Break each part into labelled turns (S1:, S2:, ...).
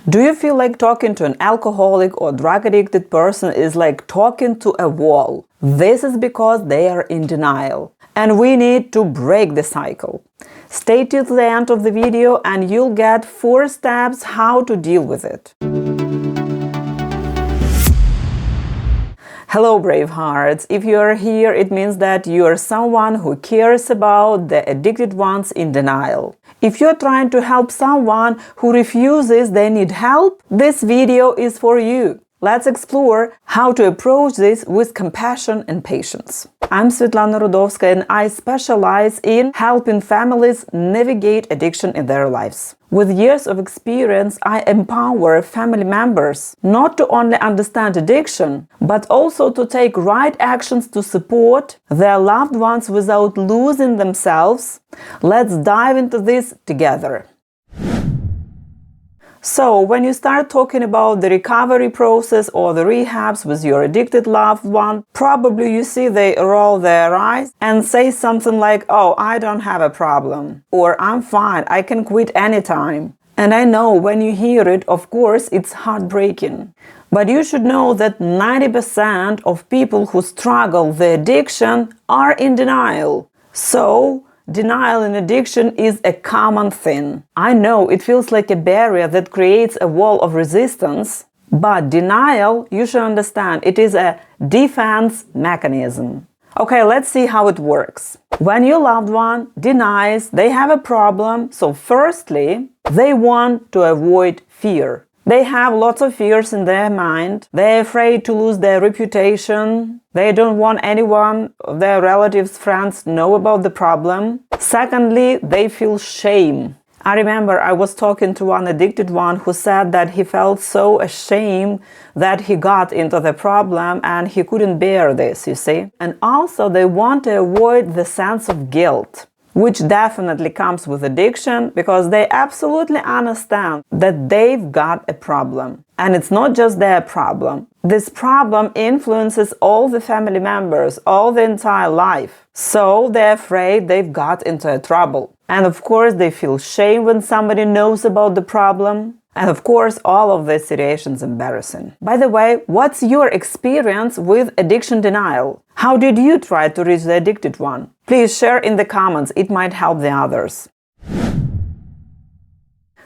S1: Do you feel like talking to an alcoholic or drug-addicted person is like talking to a wall? This is because they are in denial, and we need to break the cycle. Stay till the end of the video and you'll get 4 steps how to deal with it. Hello, brave hearts! If you are here, it means that you are someone who cares about the addicted ones in denial. If you're trying to help someone who refuses they need help, this video is for you. Let's explore how to approach this with compassion and patience. I'm Svetlana Rudovska and I specialize in helping families navigate addiction in their lives. With years of experience, I empower family members not to only understand addiction, but also to take right actions to support their loved ones without losing themselves. Let's dive into this together. So, when you start talking about the recovery process or the rehabs with your addicted loved one, probably you see they roll their eyes and say something like, "Oh, I don't have a problem," or "I'm fine, I can quit anytime." And I know when you hear it, of course, it's heartbreaking. But you should know that 90% of people who struggle with addiction are in denial. So, denial in addiction is a common thing. I know it feels like a barrier that creates a wall of resistance, but denial, you should understand, it is a defense mechanism. Okay, let's see how it works. When your loved one denies they have a problem, so firstly, they want to avoid fear. They have lots of fears in their mind. They're afraid to lose their reputation. They don't want anyone, their relatives, friends, know about the problem. Secondly, they feel shame. I remember I was talking to one addicted one who said that he felt so ashamed that he got into the problem and he couldn't bear this, you see. And also they want to avoid the sense of guilt, which definitely comes with addiction because they absolutely understand that they've got a problem. And it's not just their problem. This problem influences all the family members, all the entire life. So they're afraid they've got into a trouble. And of course they feel shame when somebody knows about the problem. And of course, all of this situation is embarrassing. By the way, what's your experience with addiction denial? How did you try to reach the addicted one? Please share in the comments, it might help the others.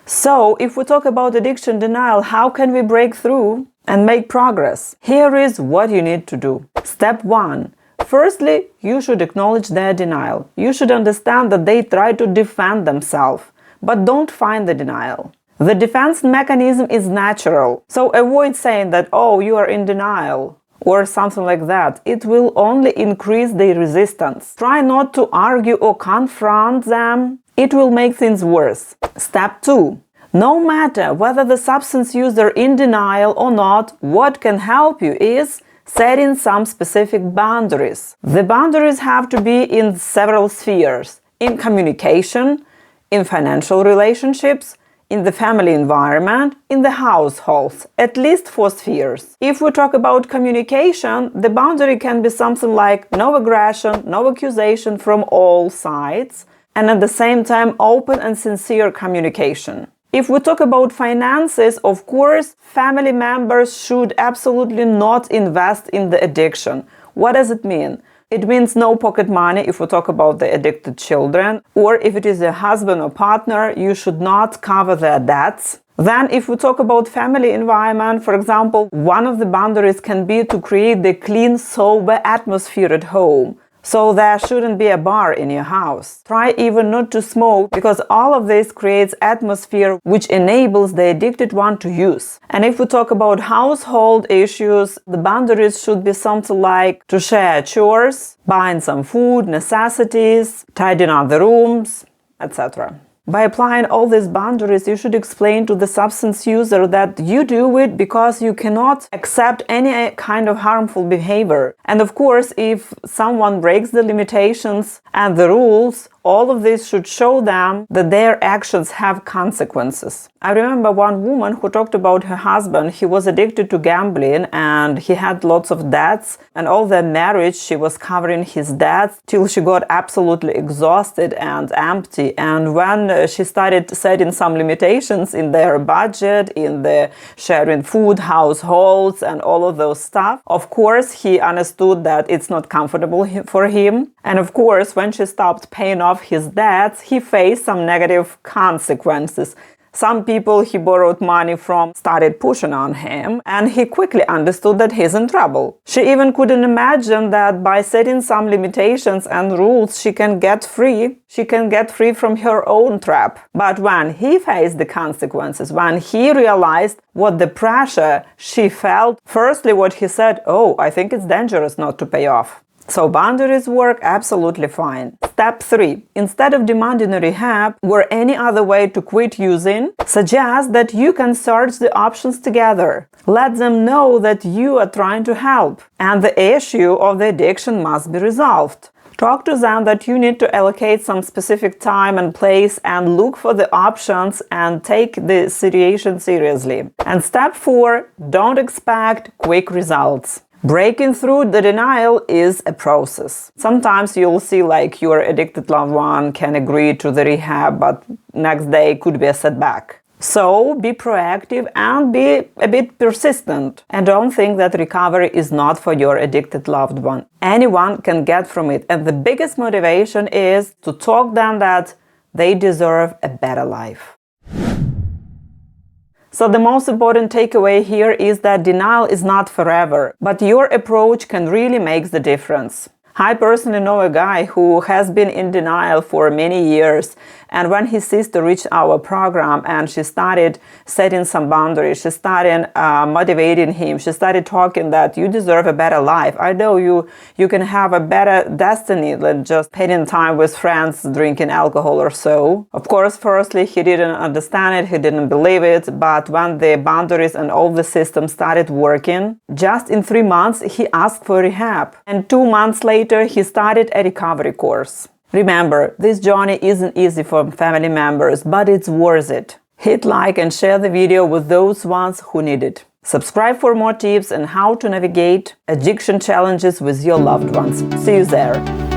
S1: So, if we talk about addiction denial, how can we break through and make progress? Here is what you need to do. Step 1. Firstly, you should acknowledge their denial. You should understand that they try to defend themselves, but don't find the denial. The defense mechanism is natural, so avoid saying that, "Oh, you are in denial," or something like that. It will only increase their resistance. Try not to argue or confront them. It will make things worse. Step 2. No matter whether the substance user is in denial or not, what can help you is setting some specific boundaries. The boundaries have to be in several spheres: in communication, in financial relationships, in the family environment, in the households, at least 4 spheres. If we talk about communication, the boundary can be something like no aggression, no accusation from all sides, and at the same time open and sincere communication. If we talk about finances, of course, family members should absolutely not invest in the addiction. What does it mean? It means no pocket money if we talk about the addicted children, or if it is a husband or partner, you should not cover their debts. Then if we talk about family environment, for example, one of the boundaries can be to create the clean, sober atmosphere at home. So there shouldn't be a bar in your house. Try even not to smoke, because all of this creates atmosphere which enables the addicted one to use. And if we talk about household issues, the boundaries should be something like to share chores, buying some food, necessities, tidying up the rooms, etc. By applying all these boundaries, you should explain to the substance user that you do it because you cannot accept any kind of harmful behavior. And of course, if someone breaks the limitations and the rules, All of this should show them that their actions have consequences. I remember one woman who talked about her husband. He was addicted to gambling and he had lots of debts, and all their marriage she was covering his debts till she got absolutely exhausted and empty. And when she started setting some limitations in their budget, in the sharing food, households, and all of those stuff, of course he understood that it's not comfortable for him. And of course, when she stopped paying off his debts, he faced some negative consequences. Some people he borrowed money from started pushing on him, and he quickly understood that he's in trouble. She even couldn't imagine that by setting some limitations and rules, she can get free. She can get free from her own trap. But when he faced the consequences, when he realized what the pressure she felt, firstly what he said, "Oh, I think it's dangerous not to pay off." So boundaries work absolutely fine. Step 3. Instead of demanding a rehab or any other way to quit using, suggest that you can search the options together. Let them know that you are trying to help and the issue of the addiction must be resolved. Talk to them that you need to allocate some specific time and place and look for the options and take the situation seriously. And step 4. Don't expect quick results. Breaking through the denial is a process. Sometimes you'll see like your addicted loved one can agree to the rehab, but next day could be a setback. So be proactive and be a bit persistent. And don't think that recovery is not for your addicted loved one. Anyone can get from it. And the biggest motivation is to talk them that they deserve a better life. So the most important takeaway here is that denial is not forever, but your approach can really make the difference. I personally know a guy who has been in denial for many years, and when his sister reached our program and she started setting some boundaries, she started motivating him, she started talking that you deserve a better life. I know you can have a better destiny than just spending time with friends drinking alcohol or so. Of course, firstly, he didn't understand it, he didn't believe it, but when the boundaries and all the systems started working, just in 3 months, he asked for rehab. And 2 months later, he started a recovery course. Remember, this journey isn't easy for family members, but it's worth it. Hit like and share the video with those ones who need it. Subscribe for more tips on how to navigate addiction challenges with your loved ones. See you there.